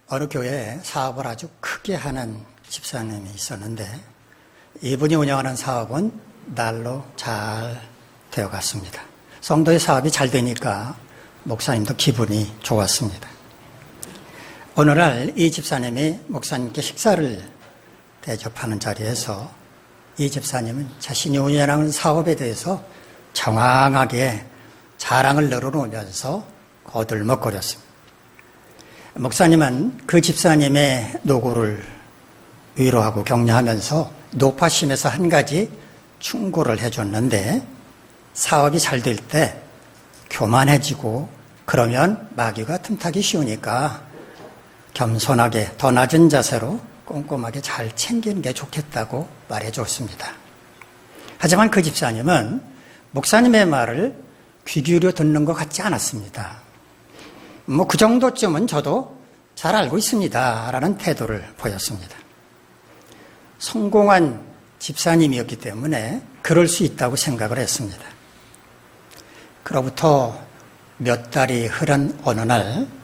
어느 교회에 사업을 아주 크게 하는 집사님이 있었는데 이분이 운영하는 사업은 날로 잘 되어갔습니다. 성도의 사업이 잘 되니까 목사님도 기분이 좋았습니다. 어느 날 이 집사님이 목사님께 식사를 대접하는 자리에서 이 집사님은 자신이 운영하는 사업에 대해서 정확하게 자랑을 늘어놓으면서 거들먹거렸습니다. 목사님은 그 집사님의 노고를 위로하고 격려하면서 노파심에서 한 가지 충고를 해줬는데 사업이 잘 될 때 교만해지고 그러면 마귀가 틈타기 쉬우니까 겸손하게 더 낮은 자세로 꼼꼼하게 잘 챙기는 게 좋겠다고 말해줬습니다. 하지만 그 집사님은 목사님의 말을 귀 기울여 듣는 것 같지 않았습니다. 그 정도쯤은 저도 잘 알고 있습니다 라는 태도를 보였습니다. 성공한 집사님이었기 때문에 그럴 수 있다고 생각을 했습니다. 그로부터 몇 달이 흐른 어느 날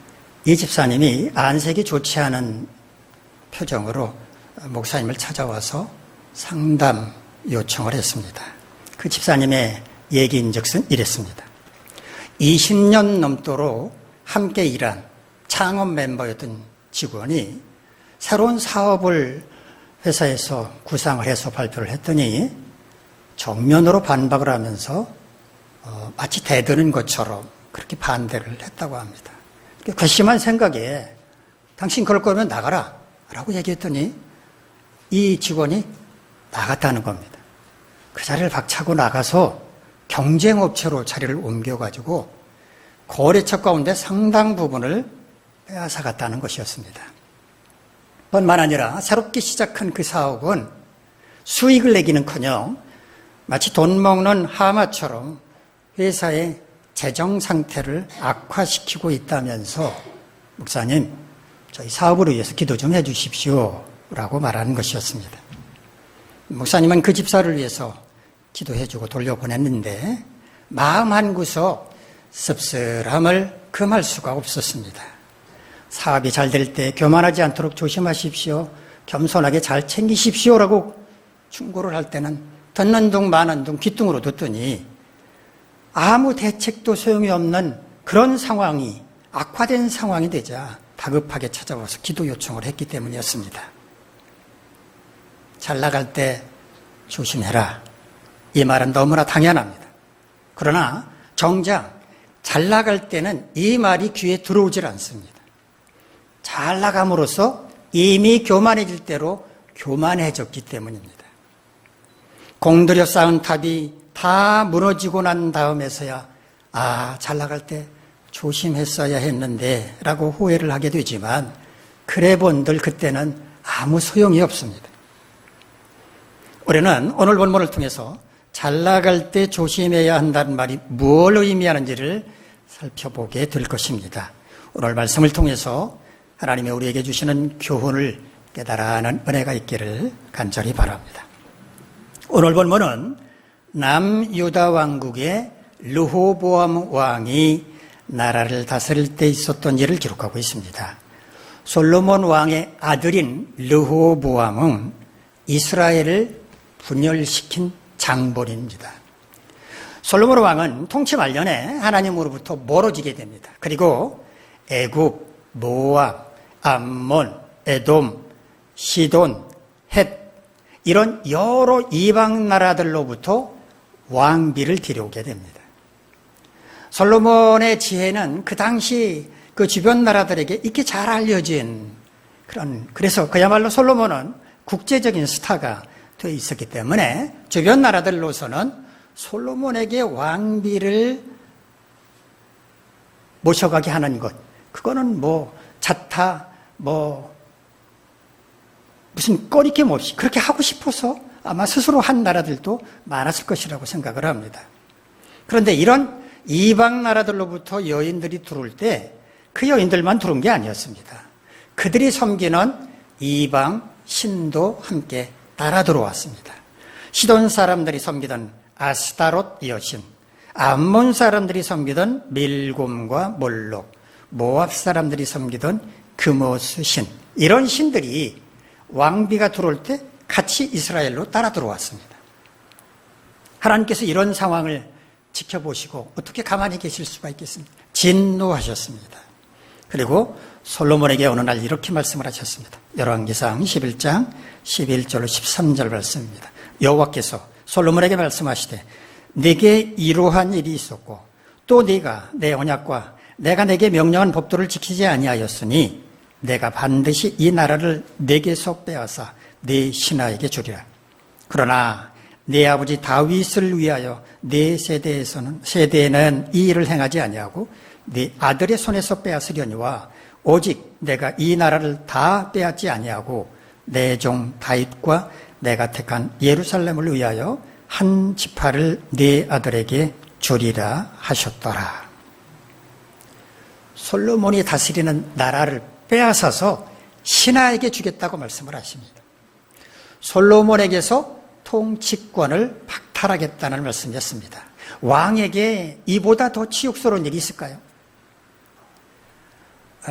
이 집사님이 안색이 좋지 않은 표정으로 목사님을 찾아와서 상담 요청을 했습니다. 그 집사님의 얘기인즉슨 이랬습니다. 20년 넘도록 함께 일한 창업 멤버였던 직원이 새로운 사업을 회사에서 구상을 해서 발표를 했더니 정면으로 반박을 하면서 마치 대드는 것처럼 그렇게 반대를 했다고 합니다. 괘씸한 생각에 당신 그럴 거면 나가라 라고 얘기했더니 이 직원이 나갔다는 겁니다. 그 자리를 박차고 나가서 경쟁업체로 자리를 옮겨가지고 거래처 가운데 상당 부분을 빼앗아갔다는 것이었습니다. 뿐만 아니라 새롭게 시작한 그 사업은 수익을 내기는커녕 마치 돈 먹는 하마처럼 회사의 재정 상태를 악화시키고 있다면서 목사님, 저희 사업을 위해서 기도 좀 해주십시오 라고 말하는 것이었습니다. 목사님은 그 집사를 위해서 기도해주고 돌려보냈는데 마음 한구석 씁쓸함을 금할 수가 없었습니다. 사업이 잘 될 때 교만하지 않도록 조심하십시오. 겸손하게 잘 챙기십시오라고 충고를 할 때는 듣는 둥 마는 둥 귀뚱으로 듣더니 아무 대책도 소용이 없는 그런 상황이 악화된 상황이 되자 다급하게 찾아와서 기도 요청을 했기 때문이었습니다. 잘 나갈 때 조심해라. 이 말은 너무나 당연합니다. 그러나 정작 잘 나갈 때는 이 말이 귀에 들어오질 않습니다. 잘 나감으로써 이미 교만해질 대로 교만해졌기 때문입니다. 공들여 쌓은 탑이 다 무너지고 난 다음에서야 잘 나갈 때 조심했어야 했는데 라고 후회를 하게 되지만 그래 본들 그때는 아무 소용이 없습니다. 우리는 오늘 본문을 통해서 잘 나갈 때 조심해야 한다는 말이 뭘 의미하는지를 살펴보게 될 것입니다. 오늘 말씀을 통해서 하나님이 우리에게 주시는 교훈을 깨달아는 은혜가 있기를 간절히 바랍니다. 오늘 본문은 남유다 왕국의 르호보암 왕이 나라를 다스릴 때 있었던 일을 기록하고 있습니다. 솔로몬 왕의 아들인 르호보암은 이스라엘을 분열시킨 장본인입니다. 솔로몬 왕은 통치 말년에 하나님으로부터 멀어지게 됩니다. 그리고 애굽, 모압, 암몬, 에돔, 시돈, 헷 이런 여러 이방 나라들로부터 왕비를 데려오게 됩니다. 솔로몬의 지혜는 그 당시 그 주변 나라들에게 이렇게 잘 알려진 그래서 그야말로 솔로몬은 국제적인 스타가 되어 있었기 때문에 주변 나라들로서는 솔로몬에게 왕비를 모셔가게 하는 것, 그거는 자타, 무슨 꺼리낌 없이 그렇게 하고 싶어서 아마 스스로 한 나라들도 많았을 것이라고 생각을 합니다. 그런데 이런 이방 나라들로부터 여인들이 들어올 때 그 여인들만 들어온 게 아니었습니다. 그들이 섬기는 이방 신도 함께 따라 들어왔습니다. 시돈 사람들이 섬기던 아스타롯 여신, 암몬 사람들이 섬기던 밀곰과 몰록, 모압 사람들이 섬기던 그모스 신, 이런 신들이 왕비가 들어올 때 같이 이스라엘로 따라 들어왔습니다. 하나님께서 이런 상황을 지켜보시고 어떻게 가만히 계실 수가 있겠습니까? 진노하셨습니다. 그리고 솔로몬에게 어느 날 이렇게 말씀을 하셨습니다. 열왕기상 11장 11절로 13절 말씀입니다. 여호와께서 솔로몬에게 말씀하시되 네게 이러한 일이 있었고 또 네가 내 언약과 내가 네게 명령한 법도를 지키지 아니하였으니 내가 반드시 이 나라를 네게서 빼앗아 네 신하에게 주리라. 그러나 네 아버지 다윗을 위하여 네 세대에는 이 일을 행하지 아니하고 네 아들의 손에서 빼앗으려니와 오직 내가 이 나라를 다 빼앗지 아니하고 내 종 다윗과 내가 택한 예루살렘을 위하여 한 지파를 네 아들에게 주리라 하셨더라. 솔로몬이 다스리는 나라를 빼앗아서 신하에게 주겠다고 말씀을 하십니다. 솔로몬에게서 통치권을 박탈하겠다는 말씀이었습니다. 왕에게 이보다 더 치욕스러운 일이 있을까요?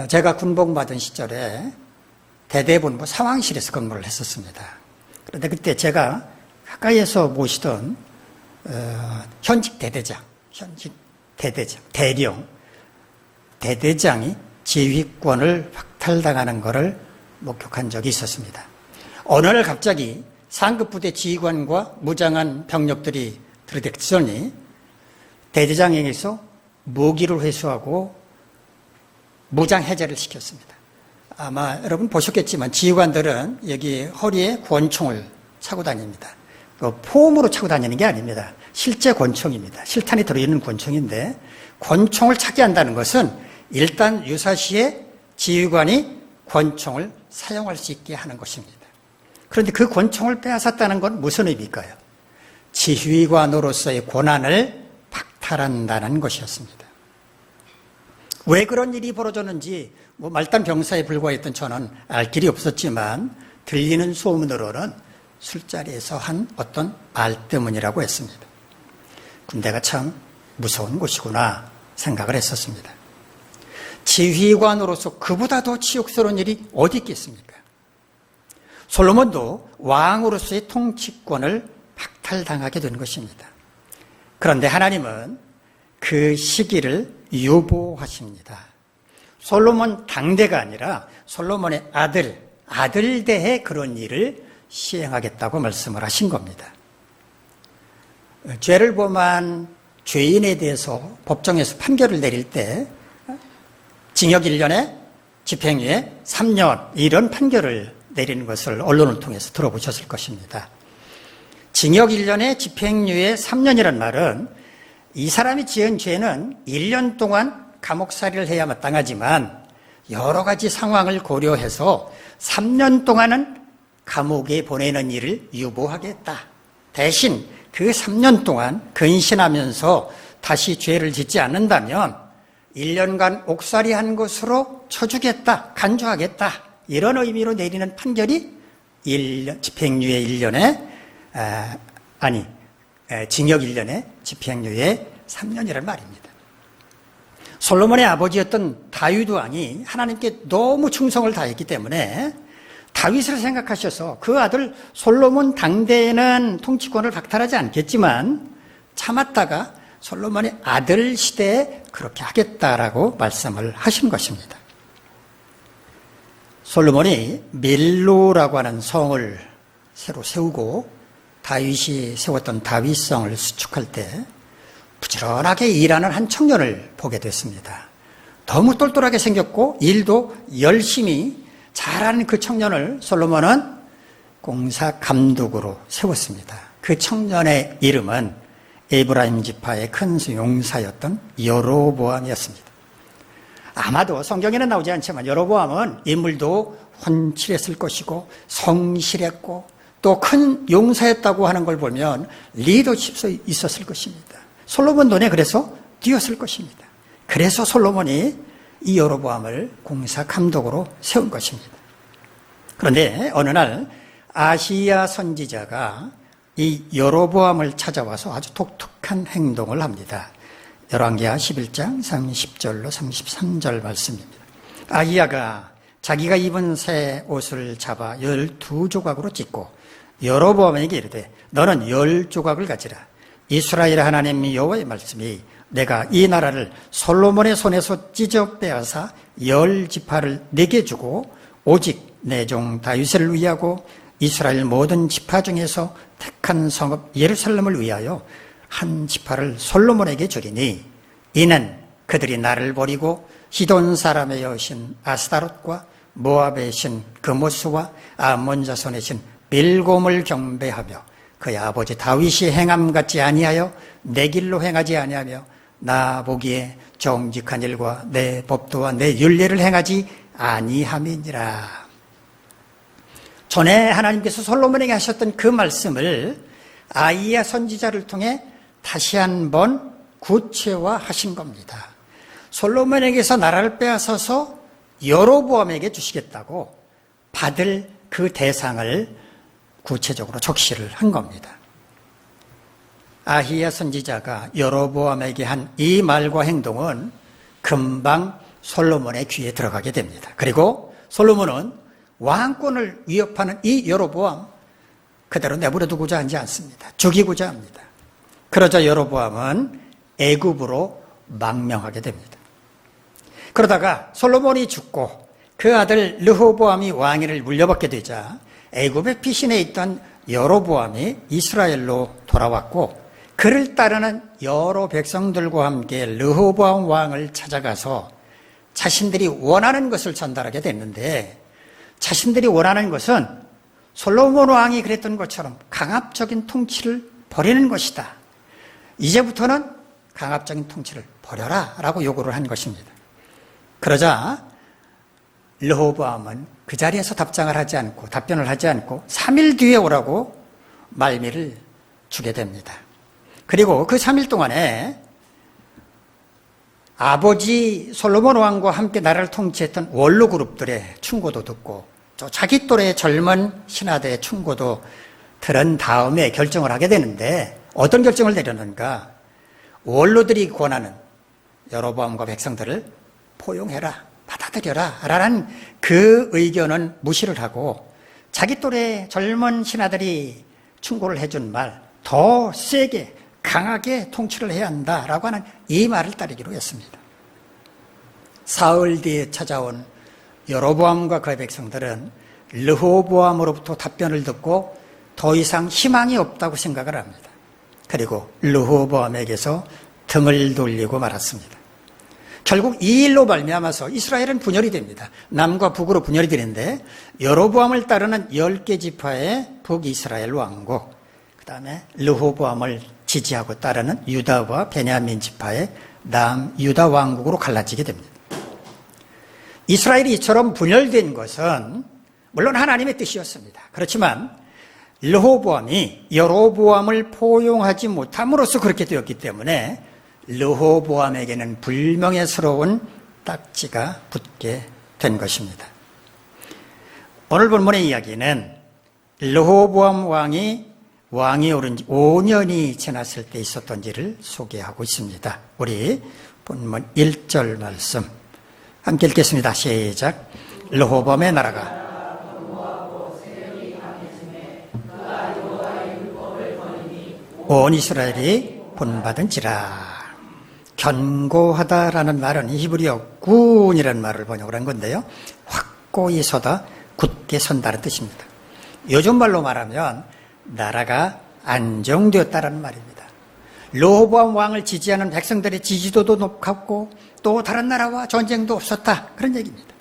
제가 군복받은 시절에 대대본부 상황실에서 근무를 했었습니다. 그런데 그때 제가 가까이에서 모시던 현직 대대장, 대대장이 지휘권을 박탈당하는 것을 목격한 적이 있었습니다. 어느 날 갑자기 상급부대 지휘관과 무장한 병력들이 들이댔더니 대대장에게서 무기를 회수하고 무장 해제를 시켰습니다. 아마 여러분 보셨겠지만 지휘관들은 여기 허리에 권총을 차고 다닙니다. 폼으로 차고 다니는 게 아닙니다. 실제 권총입니다. 실탄이 들어있는 권총인데 권총을 차게 한다는 것은 일단 유사시에 지휘관이 권총을 사용할 수 있게 하는 것입니다. 그런데 그 권총을 빼앗았다는 건 무슨 의미일까요? 지휘관으로서의 권한을 박탈한다는 것이었습니다. 왜 그런 일이 벌어졌는지 말단 병사에 불과했던 저는 알 길이 없었지만 들리는 소문으로는 술자리에서 한 어떤 말 때문이라고 했습니다. 군대가 참 무서운 곳이구나 생각을 했었습니다. 지휘관으로서 그보다 더 치욕스러운 일이 어디 있겠습니까? 솔로몬도 왕으로서의 통치권을 박탈당하게 된 것입니다. 그런데 하나님은 그 시기를 유보하십니다. 솔로몬 당대가 아니라 솔로몬의 아들 대에 그런 일을 시행하겠다고 말씀을 하신 겁니다. 죄를 범한 죄인에 대해서 법정에서 판결을 내릴 때 징역 1년에 집행유예 3년 이런 판결을 내리는 것을 언론을 통해서 들어보셨을 것입니다. 징역 1년에 집행유예 3년이란 말은 이 사람이 지은 죄는 1년 동안 감옥살이를 해야 마땅하지만 여러 가지 상황을 고려해서 3년 동안은 감옥에 보내는 일을 유보하겠다. 대신 그 3년 동안 근신하면서 다시 죄를 짓지 않는다면 1년간 옥살이한 것으로 쳐주겠다, 간주하겠다. 이런 의미로 내리는 판결이 집행유예 1년에 징역 1년에 집행유예 3년이란 말입니다. 솔로몬의 아버지였던 다윗 왕이 하나님께 너무 충성을 다했기 때문에 다윗을 생각하셔서 그 아들 솔로몬 당대에는 통치권을 박탈하지 않겠지만 참았다가 솔로몬의 아들 시대에 그렇게 하겠다라고 말씀을 하신 것입니다. 솔로몬이 밀로라고 하는 성을 새로 세우고 다윗이 세웠던 다윗성을 수축할 때 부지런하게 일하는 한 청년을 보게 됐습니다. 너무 똘똘하게 생겼고 일도 열심히 잘하는 그 청년을 솔로몬은 공사 감독으로 세웠습니다. 그 청년의 이름은 에브라임 지파의 큰 용사였던 여로보암이었습니다. 아마도 성경에는 나오지 않지만 여로보암은 인물도 훤칠했을 것이고 성실했고 또 큰 용사였다고 하는 걸 보면 리더십이 있었을 것입니다. 솔로몬 눈에 그래서 띄었을 것입니다. 그래서 솔로몬이 이 여로보암을 공사 감독으로 세운 것입니다. 그런데 어느 날 아시야 선지자가 이 여로보암을 찾아와서 아주 독특한 행동을 합니다. 열왕기하 11장 30절로 33절 말씀입니다. 아히야가 자기가 입은 새 옷을 잡아 12조각으로 찢고 여로보암에게 이르되 너는 10조각을 가지라. 이스라엘 하나님 여호와의 말씀이 내가 이 나라를 솔로몬의 손에서 찢어 빼앗아 10지파를 내게 주고 오직 내 종 다윗을 위하고 이스라엘 모든 지파 중에서 택한 성읍 예루살렘을 위하여 한 지파를 솔로몬에게 주리니 이는 그들이 나를 버리고 시돈 사람의 여신 아스타롯과 모압의 신 그모스와 아몬 자손의 신 빌곰을 경배하며 그의 아버지 다윗이 행함 같지 아니하여 내 길로 행하지 아니하며 나 보기에 정직한 일과 내 법도와 내 율례를 행하지 아니함이니라. 전에 하나님께서 솔로몬에게 하셨던 그 말씀을 아이야 선지자를 통해 다시 한번 구체화하신 겁니다. 솔로몬에게서 나라를 빼앗아서 여로보암에게 주시겠다고 받을 그 대상을 구체적으로 적시를 한 겁니다. 아히야 선지자가 여로보암에게 한 이 말과 행동은 금방 솔로몬의 귀에 들어가게 됩니다. 그리고 솔로몬은 왕권을 위협하는 이 여로보암 그대로 내버려 두고자 하지 않습니다. 죽이고자 합니다. 그러자 여로보암은 애굽으로 망명하게 됩니다. 그러다가 솔로몬이 죽고 그 아들 르호보암이 왕위를 물려받게 되자 애굽의 피신에 있던 여로보암이 이스라엘로 돌아왔고 그를 따르는 여러 백성들과 함께 르호보암 왕을 찾아가서 자신들이 원하는 것을 전달하게 됐는데 자신들이 원하는 것은 솔로몬 왕이 그랬던 것처럼 강압적인 통치를 버리는 것이다. 이제부터는 강압적인 통치를 버려라 라고 요구를 한 것입니다. 그러자 르호보암은 그 자리에서 답변을 하지 않고 3일 뒤에 오라고 말미를 주게 됩니다. 그리고 그 3일 동안에 아버지 솔로몬 왕과 함께 나라를 통치했던 원로 그룹들의 충고도 듣고 또 자기 또래의 젊은 신하들의 충고도 들은 다음에 결정을 하게 되는데 어떤 결정을 내렸는가? 원로들이 권하는 여로보암과 백성들을 포용해라, 받아들여라 라는 그 의견은 무시를 하고 자기 또래의 젊은 신하들이 충고를 해준 말 더 세게 강하게 통치를 해야 한다라고 하는 이 말을 따르기로 했습니다. 사흘 뒤에 찾아온 여로보암과 그의 백성들은 르호보암으로부터 답변을 듣고 더 이상 희망이 없다고 생각을 합니다. 그리고 르호보암에게서 등을 돌리고 말았습니다. 결국 이 일로 말미암아서 이스라엘은 분열이 됩니다. 남과 북으로 분열이 되는데 여로보암을 따르는 10개 지파의 북이스라엘 왕국, 그 다음에 르호보암을 지지하고 따르는 유다와 베냐민 지파의 남유다 왕국으로 갈라지게 됩니다. 이스라엘이 이처럼 분열된 것은 물론 하나님의 뜻이었습니다. 그렇지만 르호보암이 여로보암을 포용하지 못함으로써 그렇게 되었기 때문에 르호보암에게는 불명예스러운 딱지가 붙게 된 것입니다. 오늘 본문의 이야기는 르호보암 왕이 오른 지 5년이 지났을 때 있었던 일을 소개하고 있습니다. 우리 본문 1절 말씀 함께 읽겠습니다. 시작. 르호보암의 나라가 온 이스라엘이 본받은지라. 견고하다라는 말은 히브리어 꾼이라는 말을 번역을 한 건데요. 확고히 서다, 굳게 선다는 뜻입니다. 요즘 말로 말하면 나라가 안정되었다는 말입니다. 르호보암 왕을 지지하는 백성들의 지지도도 높았고 또 다른 나라와 전쟁도 없었다, 그런 얘기입니다.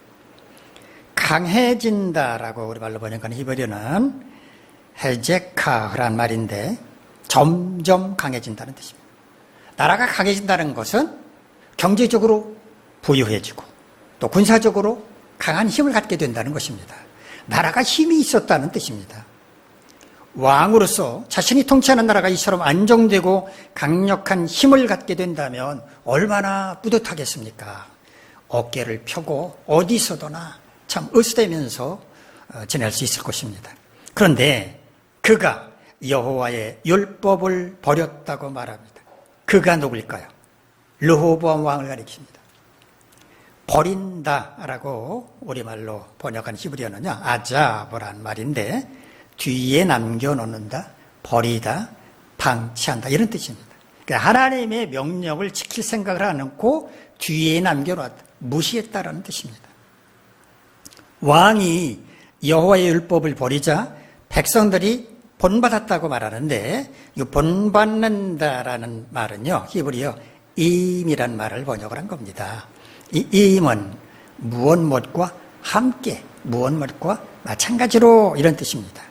강해진다라고 우리 말로 번역하는 히브리어는 헤제카라는 말인데 점점 강해진다는 뜻입니다. 나라가 강해진다는 것은 경제적으로 부유해지고 또 군사적으로 강한 힘을 갖게 된다는 것입니다. 나라가 힘이 있었다는 뜻입니다. 왕으로서 자신이 통치하는 나라가 이처럼 안정되고 강력한 힘을 갖게 된다면 얼마나 뿌듯하겠습니까? 어깨를 펴고 어디서도나 참 으스대면서 지낼 수 있을 것입니다. 그런데 그가 여호와의 율법을 버렸다고 말합니다. 그가 누굴까요? 르호보암 왕을 가리킵니다. 버린다라고 우리말로 번역한 히브리어는요, 아자보란 말인데 뒤에 남겨놓는다, 버리다, 방치한다 이런 뜻입니다. 그러니까 하나님의 명령을 지킬 생각을 안 하고 뒤에 남겨놨다, 무시했다라는 뜻입니다. 왕이 여호와의 율법을 버리자 백성들이 본받았다고 말하는데 이 본받는다라는 말은요, 히브리어 임이란 말을 번역을 한 겁니다. 이 임은 무엇 못과 함께, 무엇 못과 마찬가지로 이런 뜻입니다.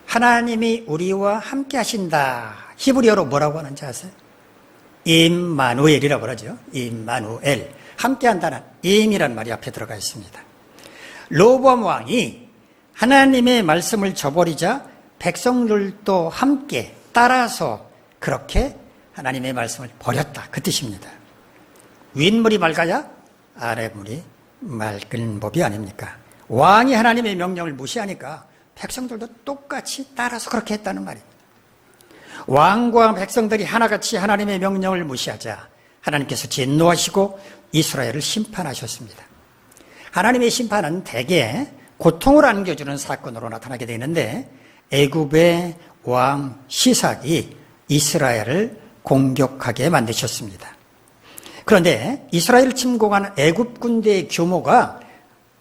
하나님이 우리와 함께 하신다. 히브리어로 뭐라고 하는지 아세요? 임마누엘이라고 그러죠. 임마누엘. 함께 한다는 임이란 말이 앞에 들어가 있습니다. 로보암 왕이 하나님의 말씀을 저버리자 백성들도 함께 따라서 그렇게 하나님의 말씀을 버렸다. 그 뜻입니다. 윗물이 맑아야 아랫물이 맑은 법이 아닙니까? 왕이 하나님의 명령을 무시하니까 백성들도 똑같이 따라서 그렇게 했다는 말입니다. 왕과 백성들이 하나같이 하나님의 명령을 무시하자 하나님께서 진노하시고 이스라엘을 심판하셨습니다. 하나님의 심판은 대개 고통을 안겨주는 사건으로 나타나게 되는데 애굽의 왕 시삭이 이스라엘을 공격하게 만드셨습니다. 그런데 이스라엘을 침공한 애굽 군대의 규모가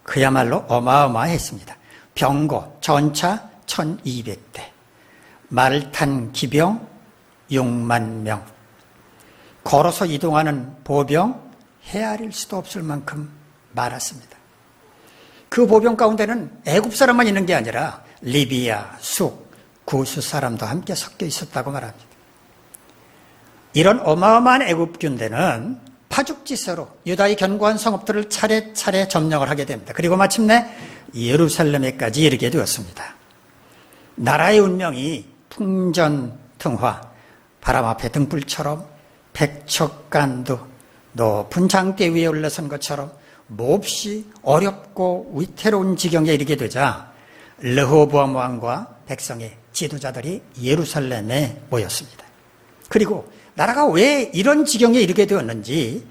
그야말로 어마어마했습니다. 병거, 전차 1200대, 말을 탄 기병 6만 명, 걸어서 이동하는 보병 헤아릴 수도 없을 만큼 많았습니다. 그 보병 가운데는 애굽 사람만 있는 게 아니라 리비아, 숙, 구스 사람도 함께 섞여 있었다고 말합니다. 이런 어마어마한 애굽 군대는 파죽지세로 유다의 견고한 성읍들을 차례차례 점령을 하게 됩니다. 그리고 마침내 예루살렘에까지 이르게 되었습니다. 나라의 운명이 풍전등화, 바람 앞에 등불처럼 백척간두 높은 장대 위에 올라선 것처럼 몹시 어렵고 위태로운 지경에 이르게 되자 르호보암 왕과 백성의 지도자들이 예루살렘에 모였습니다. 그리고 나라가 왜 이런 지경에 이르게 되었는지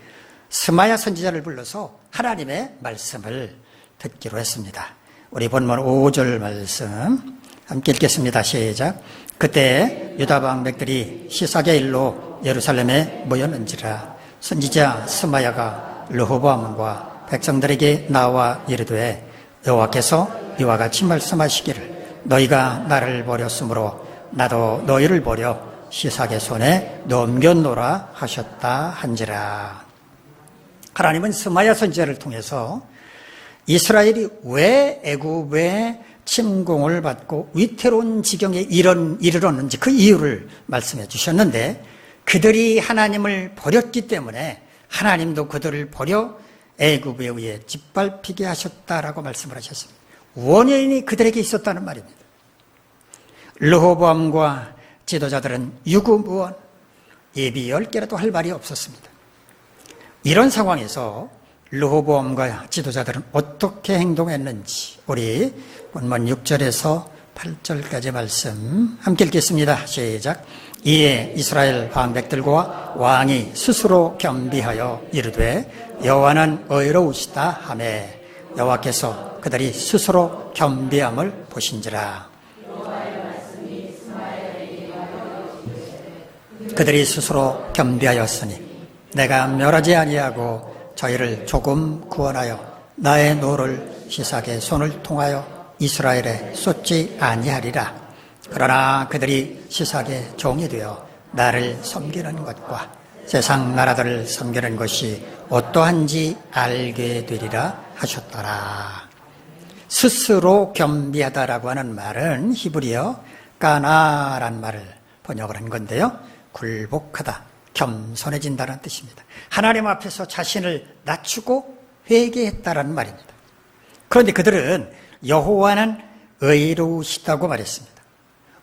스마야 선지자를 불러서 하나님의 말씀을 듣기로 했습니다. 우리 본문 5절 말씀 함께 읽겠습니다. 시작. 그때 유다 방백들이 시삭의 일로 예루살렘에 모였는지라 선지자 스마야가 르호보암과 백성들에게 나와 이르되 여호와께서 이와 같이 말씀하시기를 너희가 나를 버렸으므로 나도 너희를 버려 시삭의 손에 넘겨놓으라 하셨다 한지라. 하나님은 스마야 선지자를 통해서 이스라엘이 왜 애굽의 침공을 받고 위태로운 지경에 이르렀는지 그 이유를 말씀해 주셨는데 그들이 하나님을 버렸기 때문에 하나님도 그들을 버려 애굽에 의해 짓밟히게 하셨다라고 말씀을 하셨습니다. 원인이 그들에게 있었다는 말입니다. 르호보암과 지도자들은 유구무원, 예비 10개라도 할 말이 없었습니다. 이런 상황에서 르호보암과 지도자들은 어떻게 행동했는지 우리 본문 6절에서 8절까지 말씀 함께 읽겠습니다. 시작. 이에 이스라엘 방백들과 왕이 스스로 겸비하여 이르되 여호와는 의로우시다 하며 여호와께서 그들이 스스로 겸비함을 보신지라. 그들이 스스로 겸비하였으니 내가 멸하지 아니하고 저희를 조금 구원하여 나의 노를 시삭의 손을 통하여 이스라엘에 쏟지 아니하리라. 그러나 그들이 시삭의 종이 되어 나를 섬기는 것과 세상 나라들을 섬기는 것이 어떠한지 알게 되리라 하셨더라. 스스로 겸비하다라고 하는 말은 히브리어 까나란 말을 번역을 한 건데요. 굴복하다, 겸손해진다는 뜻입니다. 하나님 앞에서 자신을 낮추고 회개했다라는 말입니다. 그런데 그들은 여호와는 의로우시다고 말했습니다.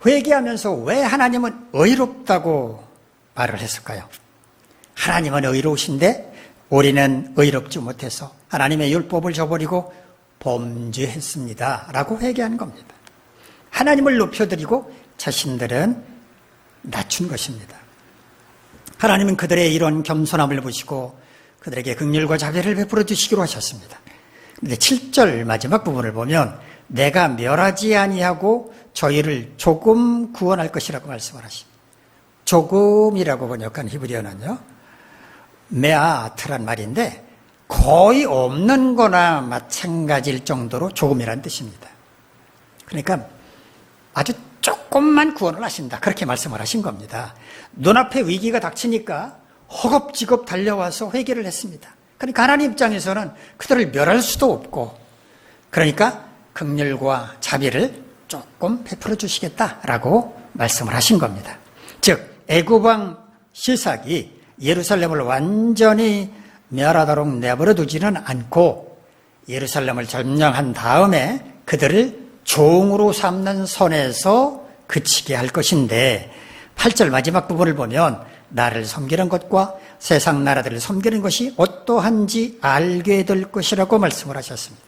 회개하면서 왜 하나님은 의롭다고 말을 했을까요? 하나님은 의로우신데 우리는 의롭지 못해서 하나님의 율법을 저버리고 범죄했습니다 라고 회개한 겁니다. 하나님을 높여드리고 자신들은 낮춘 것입니다. 하나님은 그들의 이런 겸손함을 보시고 그들에게 긍휼과 자비를 베풀어 주시기로 하셨습니다. 그런데 7절 마지막 부분을 보면 내가 멸하지 아니하고 저희를 조금 구원할 것이라고 말씀을 하십니다. 조금이라고 번역한 히브리어는요, 메아트란 말인데 거의 없는 거나 마찬가지일 정도로 조금이라는 뜻입니다. 그러니까 아주 조금만 구원을 하신다, 그렇게 말씀을 하신 겁니다. 눈앞에 위기가 닥치니까 허겁지겁 달려와서 회개를 했습니다. 그러니까 하나님 입장에서는 그들을 멸할 수도 없고, 그러니까 긍휼과 자비를 조금 베풀어 주시겠다라고 말씀을 하신 겁니다. 즉 애굽 왕 시삭이 예루살렘을 완전히 멸하도록 내버려 두지는 않고 예루살렘을 점령한 다음에 그들을 종으로 삼는 선에서 그치게 할 것인데, 8절 마지막 부분을 보면 나를 섬기는 것과 세상 나라들을 섬기는 것이 어떠한지 알게 될 것이라고 말씀을 하셨습니다.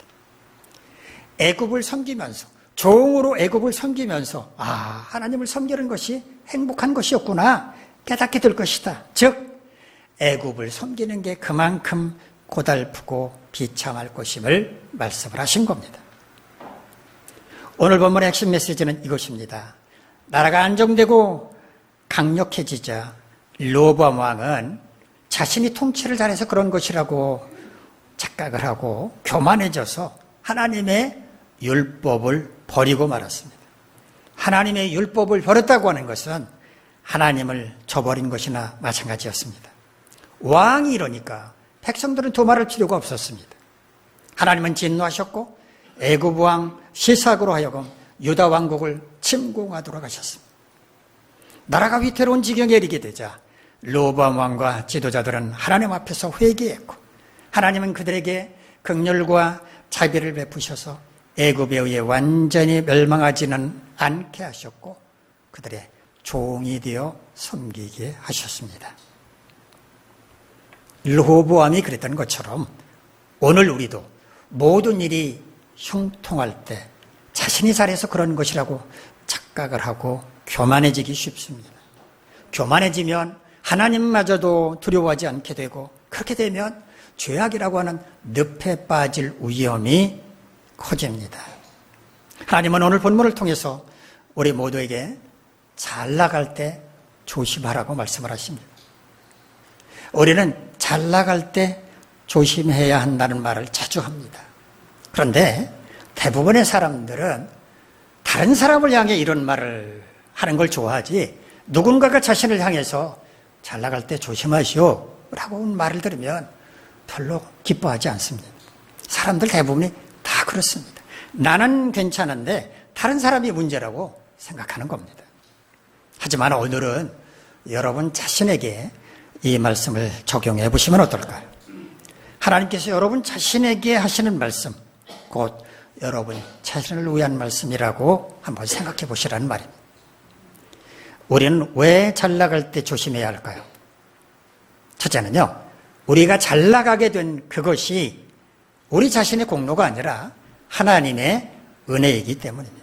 애굽을 섬기면서, 종으로 애굽을 섬기면서 하나님을 섬기는 것이 행복한 것이었구나 깨닫게 될 것이다. 즉 애굽을 섬기는 게 그만큼 고달프고 비참할 것임을 말씀을 하신 겁니다. 오늘 본문의 핵심 메시지는 이것입니다. 나라가 안정되고 강력해지자 르호보암 왕은 자신이 통치를 잘해서 그런 것이라고 착각을 하고 교만해져서 하나님의 율법을 버리고 말았습니다. 하나님의 율법을 버렸다고 하는 것은 하나님을 저버린 것이나 마찬가지였습니다. 왕이 이러니까 백성들은 도말할 필요가 없었습니다. 하나님은 진노하셨고 애굽 왕 시삭으로 하여금 유다 왕국을 침공하도록 하셨습니다. 나라가 위태로운 지경에 이르게 되자 르호보암 왕과 지도자들은 하나님 앞에서 회개했고, 하나님은 그들에게 긍휼과 자비를 베푸셔서 애굽에 의해 완전히 멸망하지는 않게 하셨고 그들의 종이 되어 섬기게 하셨습니다. 르호보암이 그랬던 것처럼 오늘 우리도 모든 일이 형통할 때 자신이 잘해서 그런 것이라고 착각을 하고 교만해지기 쉽습니다. 교만해지면 하나님마저도 두려워하지 않게 되고, 그렇게 되면 죄악이라고 하는 늪에 빠질 위험이 커집니다. 하나님은 오늘 본문을 통해서 우리 모두에게 잘 나갈 때 조심하라고 말씀을 하십니다. 우리는 잘 나갈 때 조심해야 한다는 말을 자주 합니다. 그런데 대부분의 사람들은 다른 사람을 향해 이런 말을 하는 걸 좋아하지, 누군가가 자신을 향해서 잘 나갈 때 조심하시오 라고 말을 들으면 별로 기뻐하지 않습니다. 사람들 대부분이 다 그렇습니다. 나는 괜찮은데 다른 사람이 문제라고 생각하는 겁니다. 하지만 오늘은 여러분 자신에게 이 말씀을 적용해 보시면 어떨까요? 하나님께서 여러분 자신에게 하시는 말씀, 곧 여러분 자신을 위한 말씀이라고 한번 생각해 보시라는 말입니다. 우리는 왜 잘 나갈 때 조심해야 할까요? 첫째는요, 우리가 잘 나가게 된 그것이 우리 자신의 공로가 아니라 하나님의 은혜이기 때문입니다.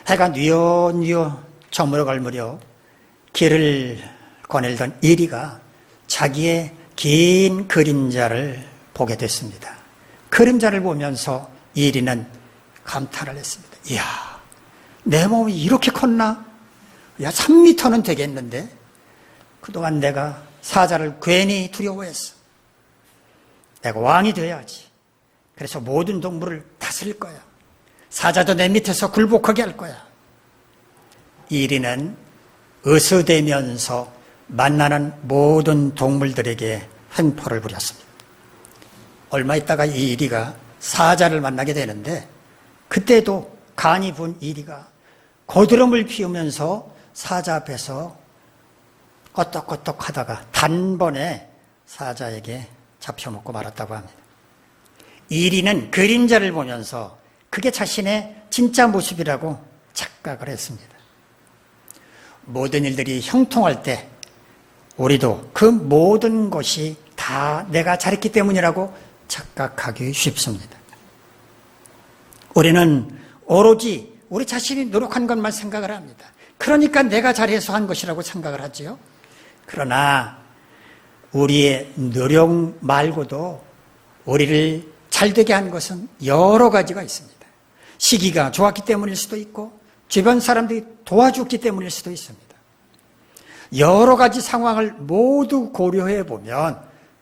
해가 뉘어뉘어 저물어갈 무렵 길을 거닐던 이리가 자기의 긴 그림자를 보게 됐습니다. 그림자를 보면서 이리는 감탄을 했습니다. 이야, 내 몸이 이렇게 컸나? 야, 3미터는 되겠는데? 그동안 내가 사자를 괜히 두려워했어. 내가 왕이 되어야지. 그래서 모든 동물을 다스릴 거야. 사자도 내 밑에서 굴복하게 할 거야. 이리는 으스대면서 만나는 모든 동물들에게 횡포를 부렸습니다. 얼마 있다가 이 이리가 사자를 만나게 되는데, 그때도 간이 분 이리가 고드름을 피우면서 사자 앞에서 껐덕껐덕 하다가 단번에 사자에게 잡혀먹고 말았다고 합니다. 이리는 그림자를 보면서 그게 자신의 진짜 모습이라고 착각을 했습니다. 모든 일들이 형통할 때 우리도 그 모든 것이 다 내가 잘했기 때문이라고 착각하기 쉽습니다. 우리는 오로지 우리 자신이 노력한 것만 생각을 합니다. 그러니까 내가 잘해서 한 것이라고 생각을 하지요. 그러나 우리의 노력 말고도 우리를 잘되게 한 것은 여러 가지가 있습니다. 시기가 좋았기 때문일 수도 있고 주변 사람들이 도와줬기 때문일 수도 있습니다. 여러 가지 상황을 모두 고려해 보면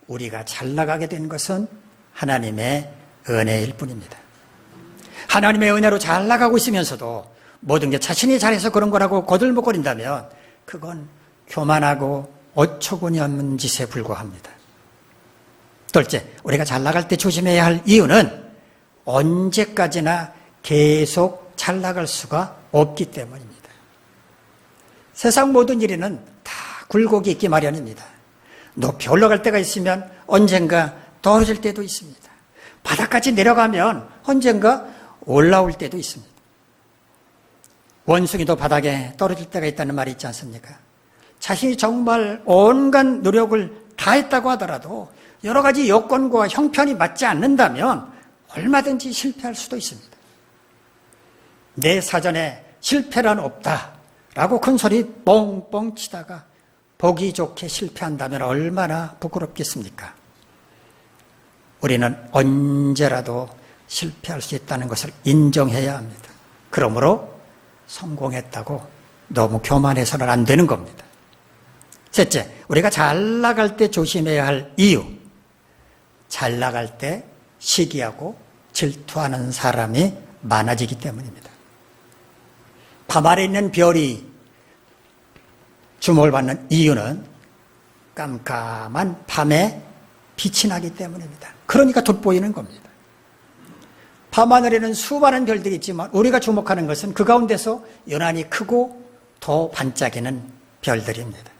우리가 잘 나가게 된 것은 하나님의 은혜일 뿐입니다. 하나님의 은혜로 잘 나가고 있으면서도 모든 게 자신이 잘해서 그런 거라고 거들먹거린다면 그건 교만하고 어처구니 없는 짓에 불과합니다. 둘째, 우리가 잘 나갈 때 조심해야 할 이유는 언제까지나 계속 잘 나갈 수가 없기 때문입니다. 세상 모든 일에는 다 굴곡이 있기 마련입니다. 높이 올라갈 때가 있으면 언젠가 떨어질 때도 있습니다. 바닥까지 내려가면 언젠가 올라올 때도 있습니다. 원숭이도 바닥에 떨어질 때가 있다는 말이 있지 않습니까? 자신이 정말 온갖 노력을 다했다고 하더라도 여러 가지 여건과 형편이 맞지 않는다면 얼마든지 실패할 수도 있습니다. 내 사전에 실패란 없다라고 큰 소리 뻥뻥 치다가 보기 좋게 실패한다면 얼마나 부끄럽겠습니까? 우리는 언제라도 실패할 수 있다는 것을 인정해야 합니다. 그러므로 성공했다고 너무 교만해서는 안 되는 겁니다. 셋째, 우리가 잘 나갈 때 조심해야 할 이유. 잘 나갈 때 시기하고 질투하는 사람이 많아지기 때문입니다. 밤하늘에 있는 별이 주목을 받는 이유는 깜깜한 밤에 빛이 나기 때문입니다. 그러니까 돋보이는 겁니다. 밤하늘에는 수많은 별들이 있지만 우리가 주목하는 것은 그 가운데서 유난히 크고 더 반짝이는 별들입니다.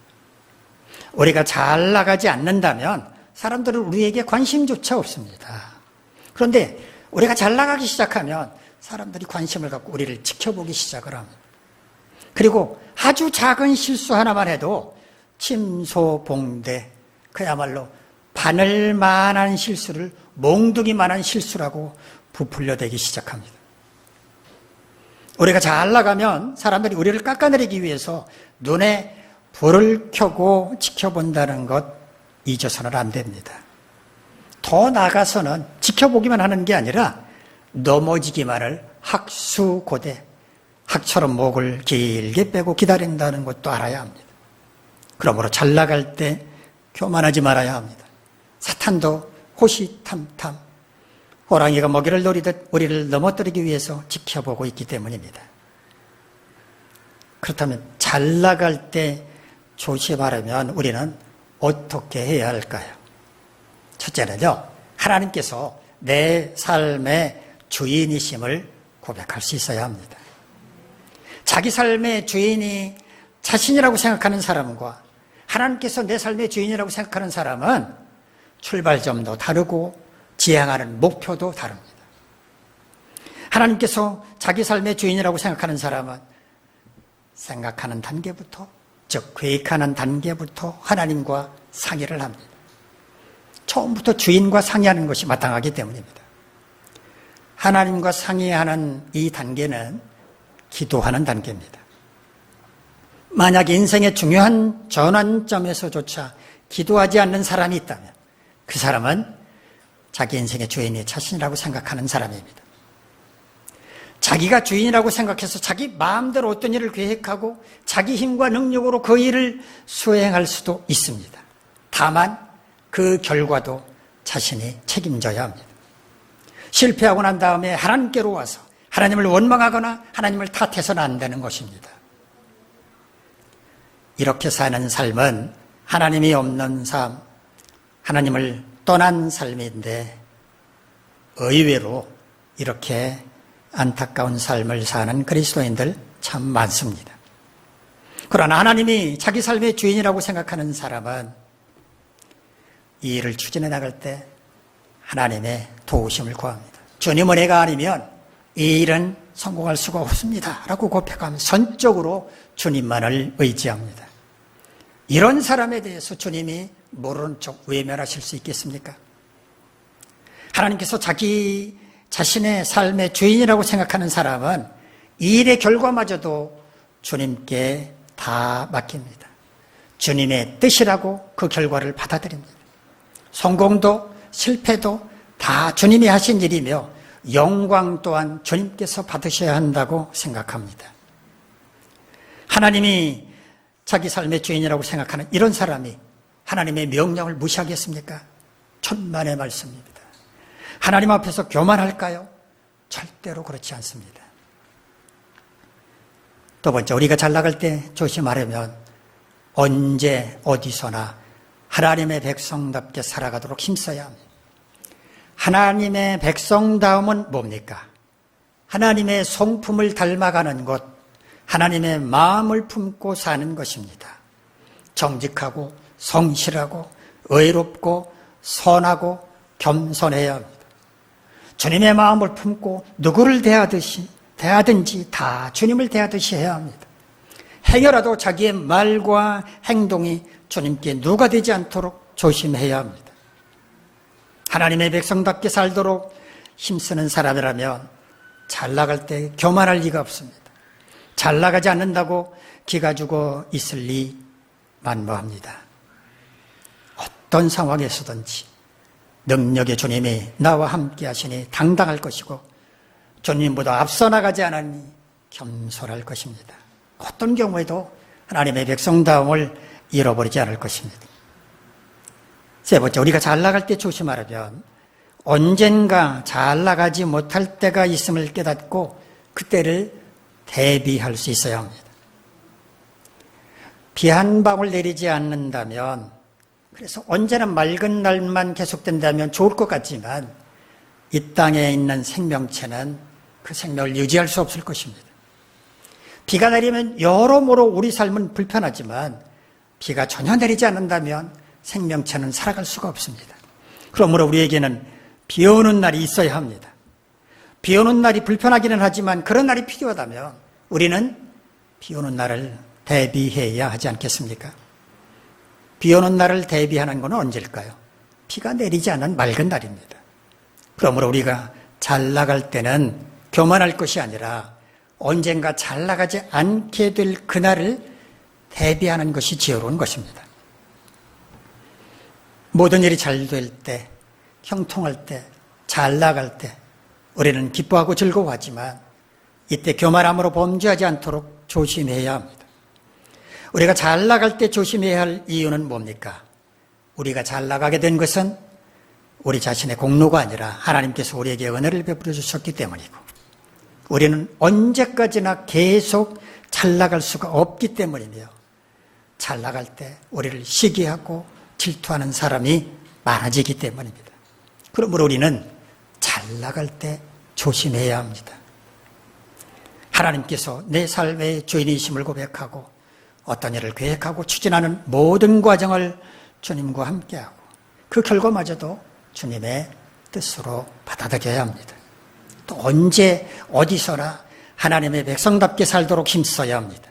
우리가 잘 나가지 않는다면 사람들은 우리에게 관심조차 없습니다. 그런데 우리가 잘 나가기 시작하면 사람들이 관심을 갖고 우리를 지켜보기 시작을 합니다. 그리고 아주 작은 실수 하나만 해도 침소봉대, 그야말로 바늘만한 실수를 몽둥이만한 실수라고 부풀려대기 시작합니다. 우리가 잘 나가면 사람들이 우리를 깎아내리기 위해서 눈에 불을 켜고 지켜본다는 것 잊어서는 안 됩니다. 더 나아가서는 지켜보기만 하는 게 아니라 넘어지기만을 학수고대, 학처럼 목을 길게 빼고 기다린다는 것도 알아야 합니다. 그러므로 잘 나갈 때 교만하지 말아야 합니다. 사탄도 호시탐탐 호랑이가 먹이를 노리듯 우리를 넘어뜨리기 위해서 지켜보고 있기 때문입니다. 그렇다면 잘 나갈 때 조심하려면 우리는 어떻게 해야 할까요? 첫째는요, 하나님께서 내 삶의 주인이심을 고백할 수 있어야 합니다. 자기 삶의 주인이 자신이라고 생각하는 사람과 하나님께서 내 삶의 주인이라고 생각하는 사람은 출발점도 다르고 지향하는 목표도 다릅니다. 하나님께서 자기 삶의 주인이라고 생각하는 사람은 생각하는 단계부터, 즉 계획하는 단계부터 하나님과 상의를 합니다. 처음부터 주인과 상의하는 것이 마땅하기 때문입니다. 하나님과 상의하는 이 단계는 기도하는 단계입니다. 만약 인생의 중요한 전환점에서조차 기도하지 않는 사람이 있다면 그 사람은 자기 인생의 주인이 자신이라고 생각하는 사람입니다. 자기가 주인이라고 생각해서 자기 마음대로 어떤 일을 계획하고 자기 힘과 능력으로 그 일을 수행할 수도 있습니다. 다만 그 결과도 자신이 책임져야 합니다. 실패하고 난 다음에 하나님께로 와서 하나님을 원망하거나 하나님을 탓해서는 안 되는 것입니다. 이렇게 사는 삶은 하나님이 없는 삶, 하나님을 떠난 삶인데 의외로 이렇게 안타까운 삶을 사는 그리스도인들 참 많습니다. 그러나 하나님이 자기 삶의 주인이라고 생각하는 사람은 이 일을 추진해 나갈 때 하나님의 도우심을 구합니다. 주님 은혜가 아니면 이 일은 성공할 수가 없습니다 라고 고백하며 선적으로 주님만을 의지합니다. 이런 사람에 대해서 주님이 모르는 척 외면하실 수 있겠습니까? 하나님께서 자기 자신의 삶의 주인이라고 생각하는 사람은 이 일의 결과마저도 주님께 다 맡깁니다. 주님의 뜻이라고 그 결과를 받아들입니다. 성공도 실패도 다 주님이 하신 일이며 영광 또한 주님께서 받으셔야 한다고 생각합니다. 하나님이 자기 삶의 주인이라고 생각하는 이런 사람이 하나님의 명령을 무시하겠습니까? 천만의 말씀입니다. 하나님 앞에서 교만할까요? 절대로 그렇지 않습니다. 두 번째, 우리가 잘 나갈 때 조심하려면 언제 어디서나 하나님의 백성답게 살아가도록 힘써야 합니다. 하나님의 백성다움은 뭡니까? 하나님의 성품을 닮아가는 것, 하나님의 마음을 품고 사는 것입니다. 정직하고 성실하고 의롭고 선하고 겸손해야 합니다. 주님의 마음을 품고 누구를 대하든지 다 주님을 대하듯이 해야 합니다. 행여라도 자기의 말과 행동이 주님께 누가 되지 않도록 조심해야 합니다. 하나님의 백성답게 살도록 힘쓰는 사람이라면 잘 나갈 때 교만할 리가 없습니다. 잘 나가지 않는다고 기가 죽어 있을 리 만무합니다. 어떤 상황에서든지 능력의 주님이 나와 함께 하시니 당당할 것이고 주님보다 앞서 나가지 않으니 겸손할 것입니다. 어떤 경우에도 하나님의 백성다움을 잃어버리지 않을 것입니다. 세 번째, 우리가 잘 나갈 때 조심하려면 언젠가 잘 나가지 못할 때가 있음을 깨닫고 그때를 대비할 수 있어야 합니다. 비 한 방울 내리지 않는다면, 그래서 언제나 맑은 날만 계속된다면 좋을 것 같지만 이 땅에 있는 생명체는 그 생명을 유지할 수 없을 것입니다. 비가 내리면 여러모로 우리 삶은 불편하지만 비가 전혀 내리지 않는다면 생명체는 살아갈 수가 없습니다. 그러므로 우리에게는 비 오는 날이 있어야 합니다. 비 오는 날이 불편하기는 하지만 그런 날이 필요하다면 우리는 비 오는 날을 대비해야 하지 않겠습니까? 비 오는 날을 대비하는 것은 언제일까요? 비가 내리지 않는 맑은 날입니다. 그러므로 우리가 잘 나갈 때는 교만할 것이 아니라 언젠가 잘 나가지 않게 될 그날을 대비하는 것이 지혜로운 것입니다. 모든 일이 잘 될 때, 형통할 때, 잘 나갈 때 우리는 기뻐하고 즐거워하지만 이때 교만함으로 범죄하지 않도록 조심해야 합니다. 우리가 잘 나갈 때 조심해야 할 이유는 뭡니까? 우리가 잘 나가게 된 것은 우리 자신의 공로가 아니라 하나님께서 우리에게 은혜를 베풀어 주셨기 때문이고 우리는 언제까지나 계속 잘 나갈 수가 없기 때문이며 잘 나갈 때 우리를 시기하고 질투하는 사람이 많아지기 때문입니다. 그러므로 우리는 잘 나갈 때 조심해야 합니다. 하나님께서 내 삶의 주인이심을 고백하고 어떤 일을 계획하고 추진하는 모든 과정을 주님과 함께하고 그 결과마저도 주님의 뜻으로 받아들여야 합니다. 또 언제 어디서나 하나님의 백성답게 살도록 힘써야 합니다.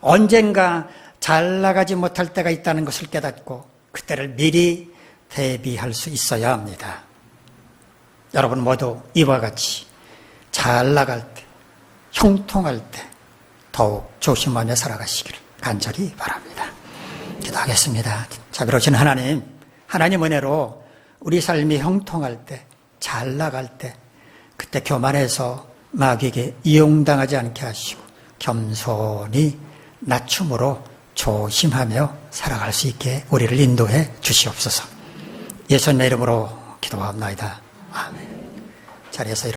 언젠가 잘 나가지 못할 때가 있다는 것을 깨닫고 그때를 미리 대비할 수 있어야 합니다. 여러분 모두 이와 같이 잘 나갈 때, 형통할 때 더욱 조심하며 살아가시기를 간절히 바랍니다. 기도하겠습니다. 자비로우신 하나님, 하나님 은혜로 우리 삶이 형통할 때, 잘 나갈 때 그때 교만해서 마귀에게 이용당하지 않게 하시고 겸손히 낮춤으로 조심하며 살아갈 수 있게 우리를 인도해 주시옵소서. 예수님의 이름으로 기도합니다. 아멘. 자리에서